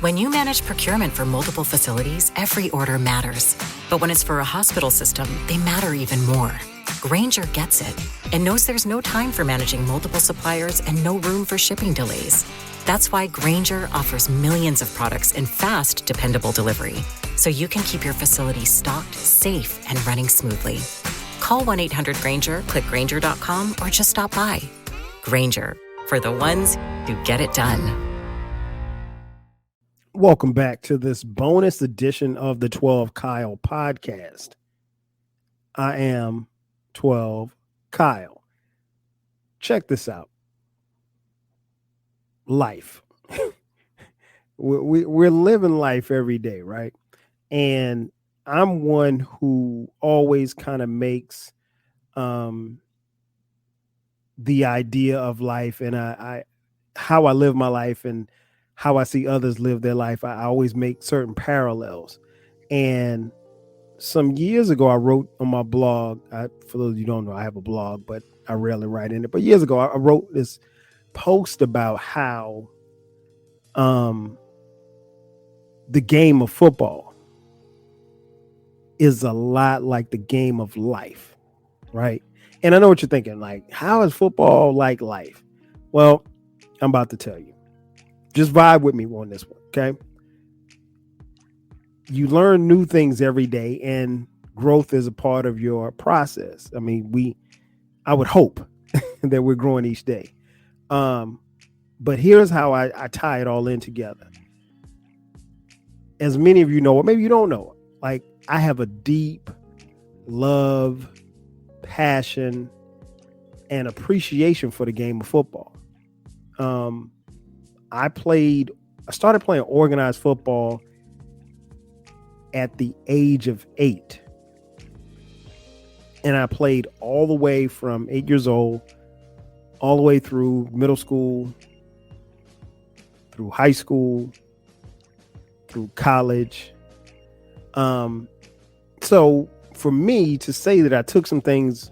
When you manage procurement for multiple facilities, every order matters. But when it's for a hospital system, they matter even more. Grainger gets it and knows there's no time for managing multiple suppliers and no room for shipping delays. That's why Grainger offers millions of products in fast, dependable delivery, so you can keep your facility stocked, safe, and running smoothly. Call 1-800-GRAINGER, click Grainger.com, or just stop by. Grainger, for the ones who get it done. Welcome back to this bonus edition of the 12 Kyle podcast. I am 12 Kyle. Check this out. Life. We're living life every day, right? And I'm one who always kind of makes the idea of life and I how I live my life and how I see others live their life. I always make certain parallels. And some years ago, I wrote on my blog, for those of you who don't know, I have a blog, but I rarely write in it. But years ago, I wrote this post about how the game of football is a lot like the game of life, right? And I know what you're thinking, like, how is football like life? Well, I'm about to tell you. Just vibe with me on this one, okay? You learn new things every day, and growth is a part of your process. I mean, I would hope that we're growing each day. But here's how I tie it all in together. As many of you know, or maybe you don't know, like I have a deep love, passion, and appreciation for the game of football. I started playing organized football at the age of 8. And I played all the way from 8 years old, all the way through middle school, through high school, through college. So for me to say that I took some things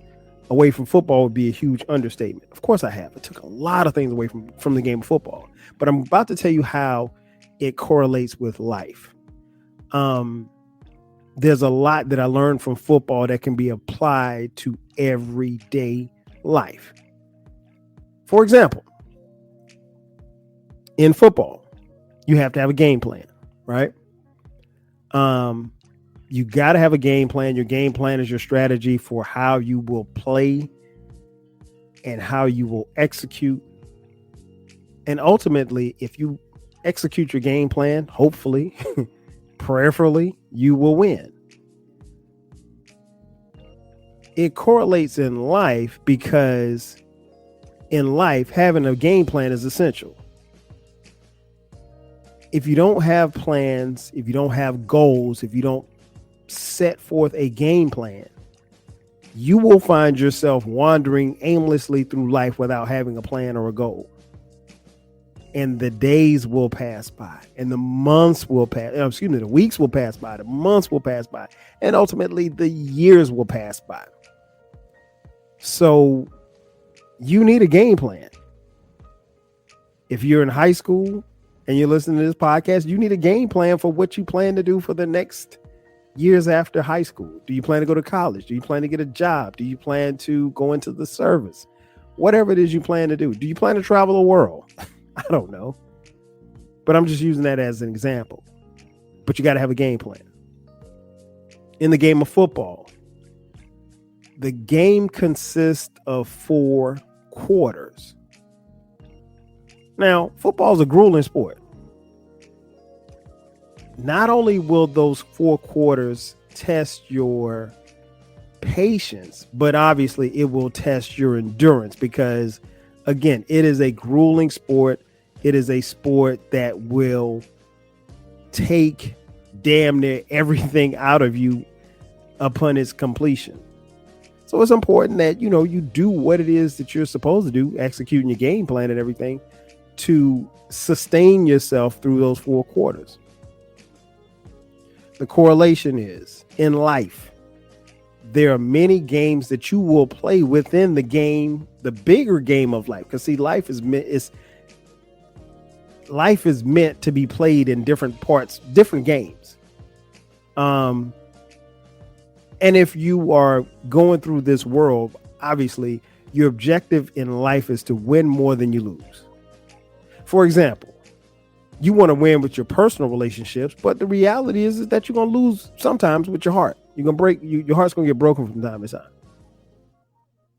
away from football would be a huge understatement. Of course I have. I took a lot of things away from the game of football. But I'm about to tell you how it correlates with life. There's a lot that I learned from football that can be applied to everyday life. For example, in football, you have to have a game plan, right? You got to have a game plan. Your game plan is your strategy for how you will play and how you will execute. And ultimately, if you execute your game plan, hopefully, prayerfully, you will win. It correlates in life because in life, having a game plan is essential. If you don't have plans, if you don't have goals, if you don't set forth a game plan, you will find yourself wandering aimlessly through life without having a plan or a goal. And the days will pass by, and the months will pass. The weeks will pass by, the months will pass by, and ultimately the years will pass by. So you need a game plan. If you're in high school and you're listening to this podcast, you need a game plan for what you plan to do for the next years after high school. Do you plan to go to college? Do you plan to get a job? Do you plan to go into the service? Whatever it is you plan to do. Do you plan to travel the world? I don't know. But I'm just using that as an example. But you got to have a game plan. In the game of football, the game consists of 4 quarters. Now, football is a grueling sport. Not only will those 4 quarters test your patience, but obviously it will test your endurance because, again, it is a grueling sport. It is a sport that will take damn near everything out of you upon its completion. So it's important that, you do what it is that you're supposed to do, executing your game plan and everything to sustain yourself through those 4 quarters. The correlation is in life, there are many games that you will play within the game, the bigger game of life. Because see, life is life is meant to be played in different parts, different games. And if you are going through this world, obviously your objective in life is to win more than you lose. For example, you want to win with your personal relationships, but the reality is that you're going to lose sometimes with your heart. You're going to break, your heart's going to get broken from time to time.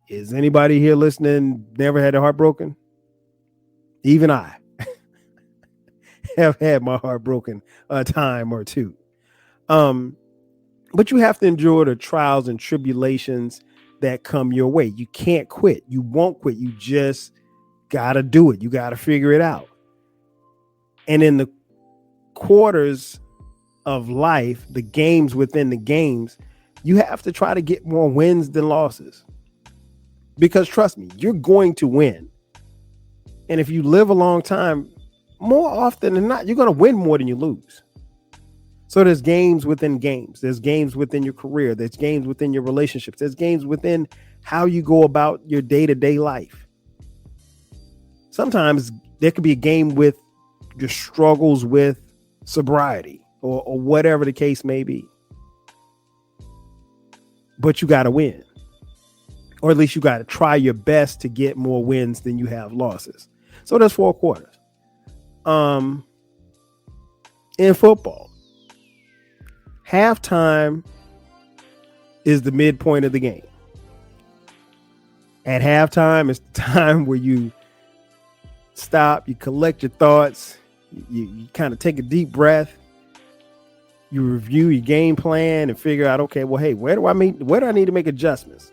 Is anybody here listening never had their heart broken? Even I have had my heart broken a time or two. But you have to endure the trials and tribulations that come your way. You can't quit. You won't quit. You just got to do it. You got to figure it out. And in the quarters of life, the games within the games, you have to try to get more wins than losses. Because trust me, you're going to win. And if you live a long time, more often than not, you're going to win more than you lose. So there's games within games. There's games within your career. There's games within your relationships. There's games within how you go about your day-to-day life. Sometimes there could be a game with your struggles with sobriety or whatever the case may be. But you got to win. Or at least you got to try your best to get more wins than you have losses. So there's 4 quarters. In football, halftime is the midpoint of the game. At halftime, it's the time where you stop, you collect your thoughts, you kind of take a deep breath, you review your game plan and figure out, okay, well, hey, where do I need to make adjustments?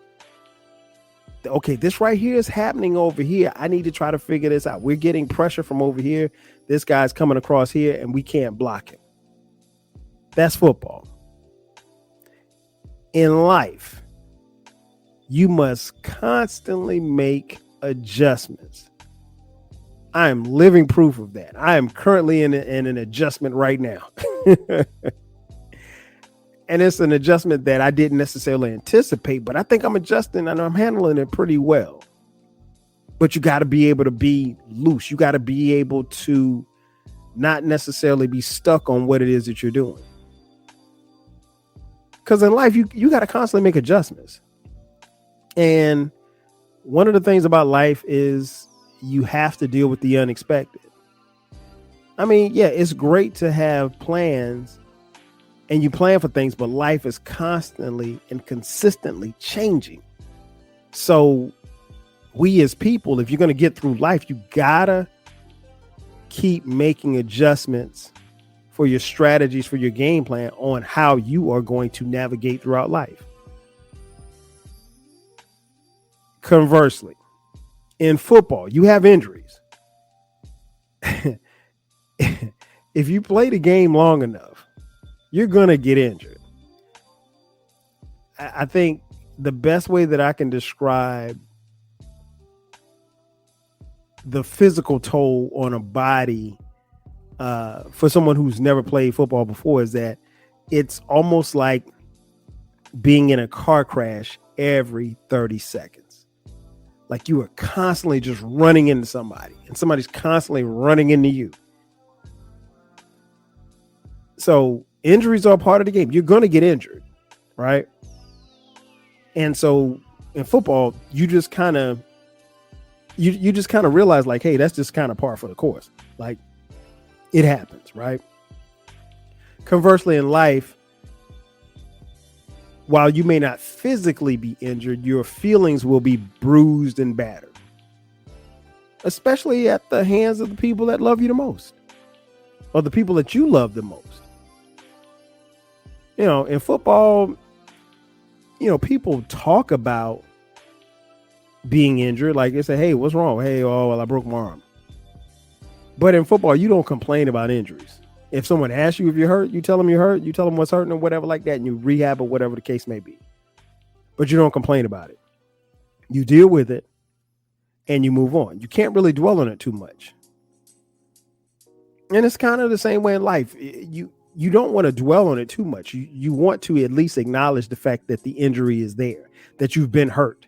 Okay, this right here is happening over here. I need to try to figure this out. We're getting pressure from over here. This guy's coming across here and we can't block him. That's football. In life, you must constantly make adjustments. I am living proof of that. I am currently in an adjustment right now. And it's an adjustment that I didn't necessarily anticipate, but I think I'm adjusting and I'm handling it pretty well. But you got to be able to be loose. You got to be able to not necessarily be stuck on what it is that you're doing. Because in life, you got to constantly make adjustments. And one of the things about life is you have to deal with the unexpected. I mean, yeah, it's great to have plans and you plan for things, but life is constantly and consistently changing. So we as people, if you're going to get through life, you gotta keep making adjustments for your strategies, for your game plan on how you are going to navigate throughout life. Conversely, in football, you have injuries. If you play the game long enough, you're going to get injured. I think the best way that I can describe the physical toll on a body for someone who's never played football before is that it's almost like being in a car crash every 30 seconds. Like you are constantly just running into somebody and somebody's constantly running into you. So injuries are part of the game. You're going to get injured, right? And so in football, you just kind of realize like, hey, that's just kind of par for the course. Like it happens, right? Conversely, in life, while you may not physically be injured, your feelings will be bruised and battered, especially at the hands of the people that love you the most or the people that you love the most. You know, in football, you know, people talk about being injured. Like they say, hey, what's wrong? Hey, oh, well, I broke my arm. But in football, you don't complain about injuries. If someone asks you if you're hurt, you tell them you're hurt. You tell them what's hurting or whatever like that, and you rehab or whatever the case may be. But you don't complain about it. You deal with it and you move on. You can't really dwell on it too much. And it's kind of the same way in life. You don't want to dwell on it too much. You want to at least acknowledge the fact that the injury is there, that you've been hurt.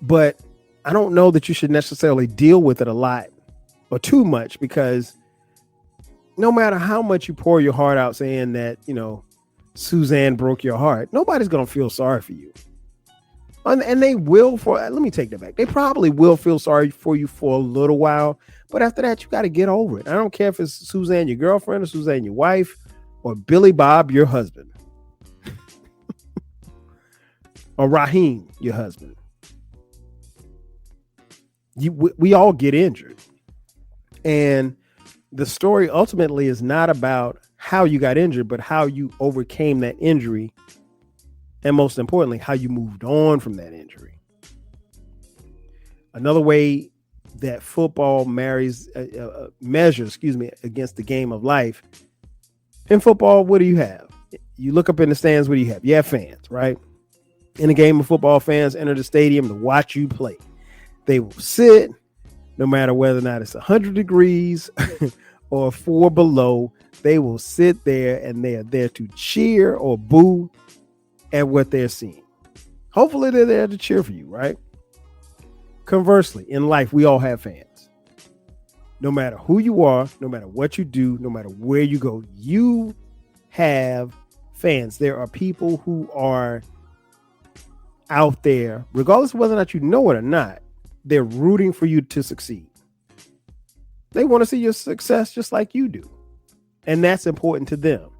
But I don't know that you should necessarily deal with it a lot or too much, because no matter how much you pour your heart out saying that, Suzanne broke your heart, nobody's going to feel sorry for you. And they will let me take that back. They probably will feel sorry for you for a little while, but after that, you got to get over it. I don't care if it's Suzanne, your girlfriend, or Suzanne, your wife, or Billy Bob, your husband, or Raheem, your husband. We all get injured. And the story ultimately is not about how you got injured, but how you overcame that injury. And most importantly, how you moved on from that injury. Another way that football measures against the game of life. In football, what do you have? You look up in the stands, what do you have? You have fans, right? In a game of football, fans enter the stadium to watch you play. They will sit, no matter whether or not it's 100 degrees or 4 below. They will sit there, and they are there to cheer or boo at what they're seeing. Hopefully they're there to cheer for you, right? Conversely, in life, we all have fans. No matter who you are, no matter what you do, no matter where you go, you have fans. There are people who are out there, regardless of whether or not you know it or not, they're rooting for you to succeed. They want to see your success just like you do. And that's important to them.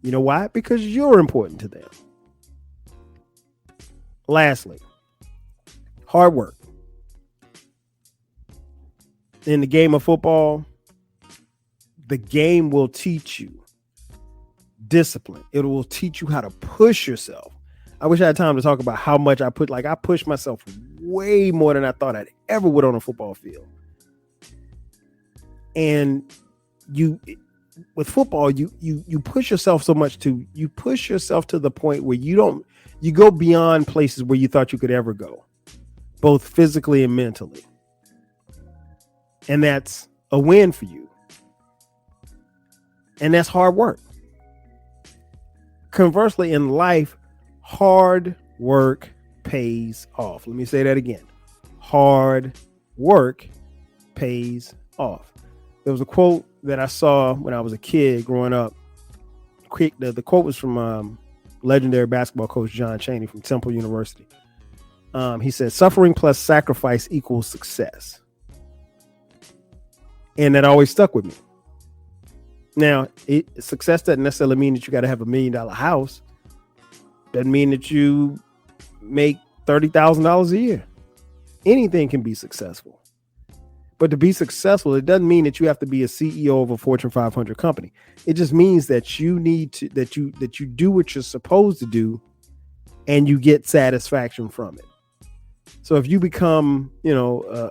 You know why? Because you're important to them. Lastly, hard work. In the game of football, the game will teach you discipline. It will teach you how to push yourself. I wish I had time to talk about how much I pushed myself way more than I thought I'd ever would on a football field. And with football, you push yourself so much you push yourself to the point where you go beyond places where you thought you could ever go, both physically and mentally. And that's a win for you. And that's hard work. Conversely, in life, hard work pays off. Let me say that again. Hard work pays off. There was a quote that I saw when I was a kid growing up. The quote was from legendary basketball coach John Chaney from Temple University. He said, "Suffering plus sacrifice equals success." And that always stuck with me. Now, success doesn't necessarily mean that you got to have $1 million house. Doesn't mean that you make $30,000 a year. Anything can be successful. But to be successful, it doesn't mean that you have to be a CEO of a Fortune 500 company. It just means that you need to that you do what you're supposed to do, and you get satisfaction from it. So if you become, a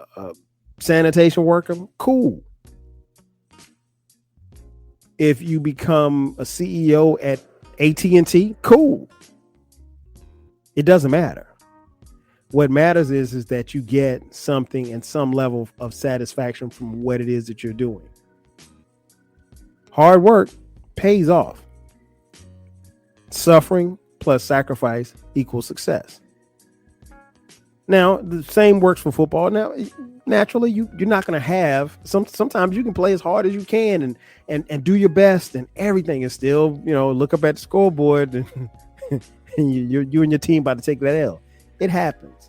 sanitation worker, cool. If you become a CEO at AT&T, cool. It doesn't matter. What matters is that you get something and some level of satisfaction from what it is that you're doing. Hard work pays off. Suffering plus sacrifice equals success. Now, the same works for football. Now, naturally, you're not going to have sometimes you can play as hard as you can and do your best, and everything is still, look up at the scoreboard and, and you and your team about to take that L. It happens.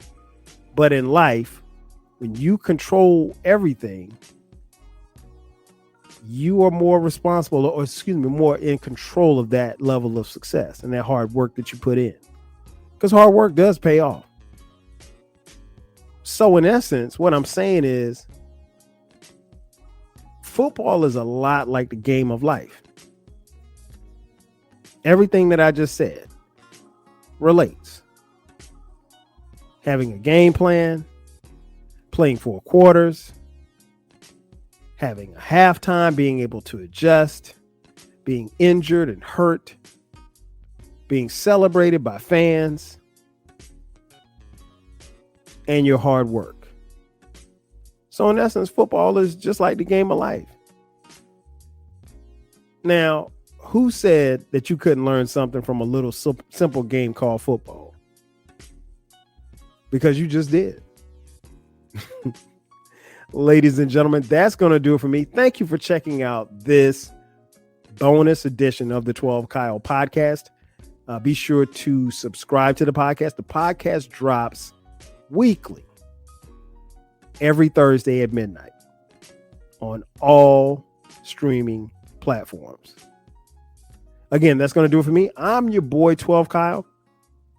But in life, when you control everything, you are more responsible, more in control of that level of success and that hard work that you put in. Because hard work does pay off. So in essence, what I'm saying is football is a lot like the game of life. Everything that I just said relates. Having a game plan, playing 4 quarters, having a halftime, being able to adjust, being injured and hurt, being celebrated by fans, and your hard work. So in essence, football is just like the game of life. Now, who said that you couldn't learn something from a little simple game called football? Because you just did. ladies and gentlemen, that's going to do it for me. Thank you for checking out this bonus edition of the 12 Kyle podcast. Be sure to subscribe to the podcast. The podcast drops weekly, every Thursday at midnight on all streaming platforms. Again, that's going to do it for me. I'm your boy, 12 Kyle.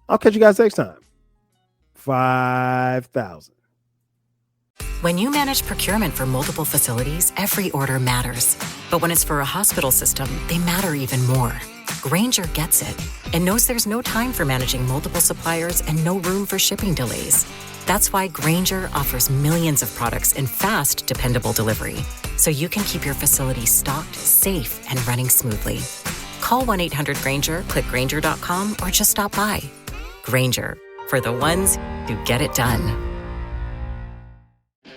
I'll catch you guys next time. 5,000. When you manage procurement for multiple facilities, every order matters. But when it's for a hospital system, they matter even more. Grainger gets it and knows there's no time for managing multiple suppliers and no room for shipping delays. That's why Grainger offers millions of products in fast, dependable delivery, so you can keep your facility stocked, safe, and running smoothly. Call 1-800-GRAINGER, click Grainger.com, or just stop by. Grainger, for the ones who get it done.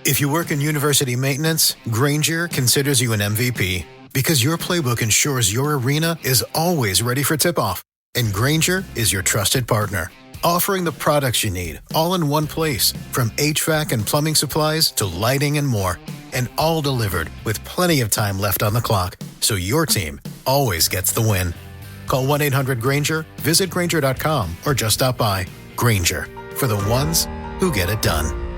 If you work in university maintenance, Grainger considers you an MVP because your playbook ensures your arena is always ready for tip-off. And Grainger is your trusted partner, offering the products you need all in one place, from HVAC and plumbing supplies to lighting and more, and all delivered with plenty of time left on the clock, so your team always gets the win. Call 1-800-GRAINGER, visit Grainger.com, or just stop by. Grainger, for the ones who get it done.